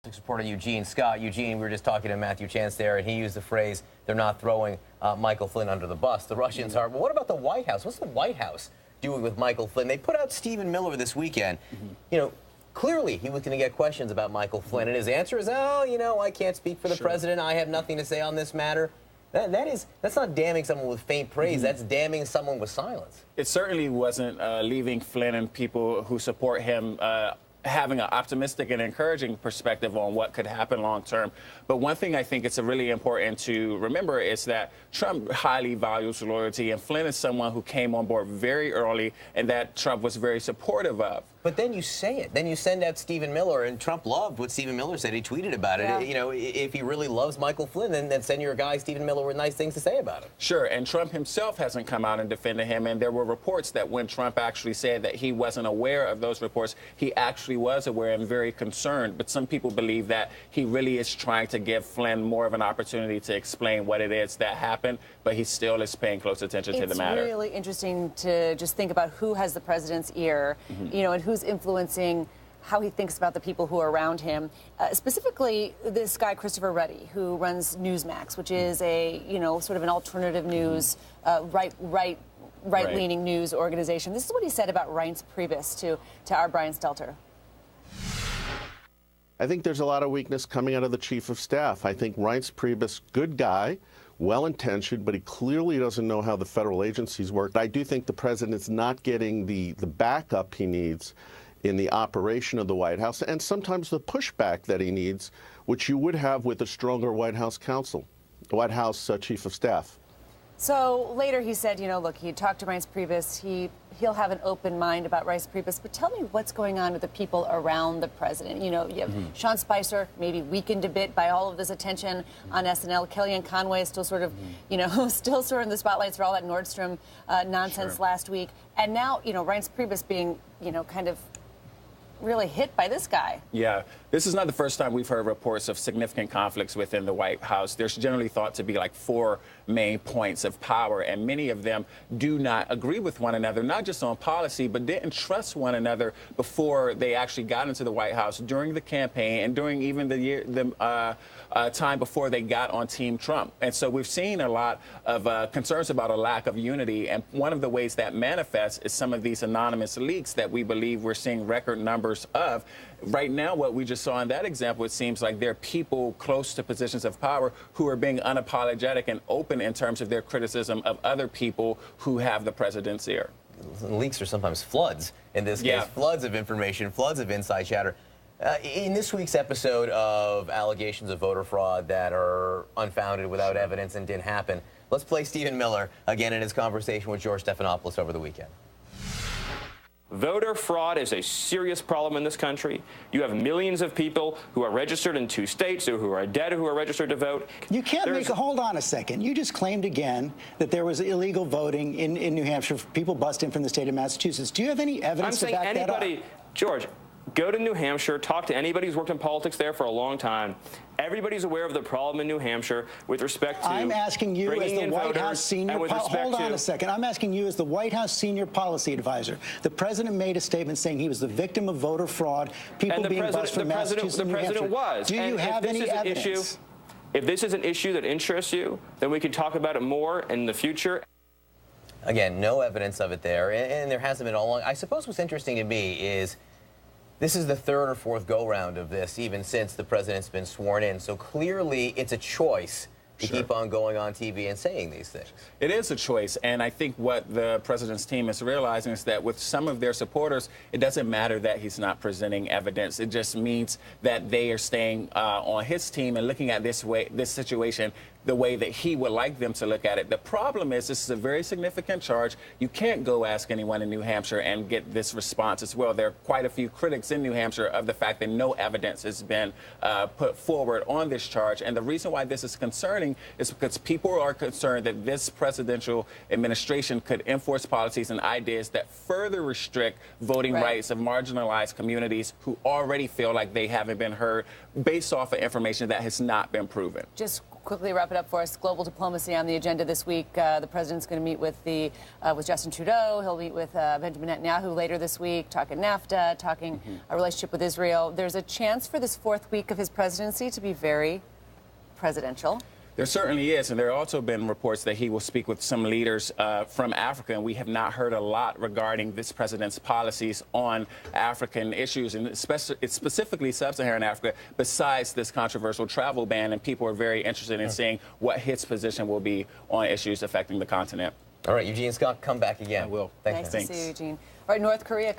Reporter Eugene Scott. Eugene, we were just talking to Matthew Chance there, and he used the phrase, they're not throwing Michael Flynn under the bus. The Russians are. But what about the White House? What's the White House doing with Michael Flynn? They put out Stephen Miller this weekend. You know, clearly he was going to get questions about Michael Flynn, and his answer is, oh, you know, I can't speak for the president. I have nothing to say on this matter. That's not damning someone with faint praise. That's damning someone with silence. It certainly wasn't leaving Flynn and people who support him having an optimistic and encouraging perspective on what could happen long term. But one thing I think it's really important to remember is that Trump highly values loyalty, and Flynn is someone who came on board very early and that Trump was very supportive of. But then you say it. Then you send out Stephen Miller, and Trump loved what Stephen Miller said. He tweeted about it. You know, if he really loves Michael Flynn, then send your guy Stephen Miller with nice things to say about it. Sure, and Trump himself hasn't come out and defended him, and there were reports that when Trump actually said that he wasn't aware of those reports, he actually was aware and very concerned. But some people believe that he really is trying to give Flynn more of an opportunity to explain what it is that happened, but he still is paying close attention to the matter. It's really interesting to just think about who has the president's ear, you know, and who's influencing how he thinks about the people who are around him. Specifically, this guy, Christopher Ruddy, who runs Newsmax, which is a, you know, sort of an alternative news, right-leaning news organization. This is what he said about Reince Priebus to our Brian Stelter. I think there's a lot of weakness coming out of the chief of staff. I think Reince Priebus, good guy, well-intentioned, but he clearly doesn't know how the federal agencies work. I do think the president's not getting the backup he needs in the operation of the White House, and sometimes the pushback that he needs, which you would have with a stronger White House counsel, the White House chief of staff. So later he said, you know, look, he talked to Reince Priebus. He'll have an open mind about Reince Priebus. But tell me what's going on with the people around the president. You know, you have Sean Spicer, maybe weakened a bit by all of this attention on SNL. Kellyanne Conway is still sort of, you know, still sort of in the spotlights for all that Nordstrom nonsense last week. And now, you know, Reince Priebus being, you know, kind of really hit by this guy. Yeah, this is not the first time we've heard reports of significant conflicts within the White House. There's generally thought to be like 4 main points of power, and many of them do not agree with one another, not just on policy, but didn't trust one another before they actually got into the White House, during the campaign, and during even the time before they got on Team Trump. And so we've seen a lot of concerns about a lack of unity, and one of the ways that manifests is some of these anonymous leaks that we believe we're seeing record numbers of. Right now, what we just saw in that example, it seems like there are people close to positions of power who are being unapologetic and open in terms of their criticism of other people who have the president's ear. Leaks are sometimes floods. In this case, floods of information, floods of inside chatter. In this week's episode of allegations of voter fraud that are unfounded, without evidence, and didn't happen, let's play Stephen Miller again in his conversation with George Stephanopoulos over the weekend. Voter fraud is a serious problem in this country. You have millions of people who are registered in 2 states, or who are dead, who are registered to vote. You can't hold on a second. You just claimed again that there was illegal voting in New Hampshire. People bust in from the state of Massachusetts. Do you have any evidence to back that up? George, go to New Hampshire, talk to anybody who's worked in politics there for a long time. Everybody's aware of the problem in New Hampshire with respect to I'm asking you as the White House senior hold on a second. I'm asking you as the White House senior policy advisor. The president made a statement saying he was the victim of voter fraud. People being bused from Massachusetts and New Hampshire. The president was. Do you have any evidence? If this is an issue that interests you, then we can talk about it more in the future. Again, no evidence of it there, and there hasn't been all along. I suppose what's interesting to me is this is the 3rd or 4th go-round of this, even since the president's been sworn in. So clearly it's a choice to keep on going on TV and saying these things. It is a choice, and I think what the president's team is realizing is that with some of their supporters, it doesn't matter that he's not presenting evidence. It just means that they are staying on his team and looking at this situation the way that he would like them to look at it. The problem is this is a very significant charge. You can't go ask anyone in New Hampshire and get this response as well. There are quite a few critics in New Hampshire of the fact that no evidence has been put forward on this charge. And the reason why this is concerning is because people are concerned that this presidential administration could enforce policies and ideas that further restrict voting rights of marginalized communities who already feel like they haven't been heard based off of information that has not been proven. Just quickly wrap wrap it up for us. Global diplomacy on the agenda this week. The president's going to meet with Justin Trudeau. He'll meet with Benjamin Netanyahu later this week, talking NAFTA, talking a relationship with Israel. There's a chance for this fourth week of his presidency to be very presidential. There certainly is, and there have also been reports that he will speak with some leaders from Africa, and we have not heard a lot regarding this president's policies on African issues, and specifically sub-Saharan Africa, besides this controversial travel ban, and people are very interested in seeing what his position will be on issues affecting the continent. All right, Eugene Scott, come back again. I will. Nice to see you, Eugene. All right, North Korea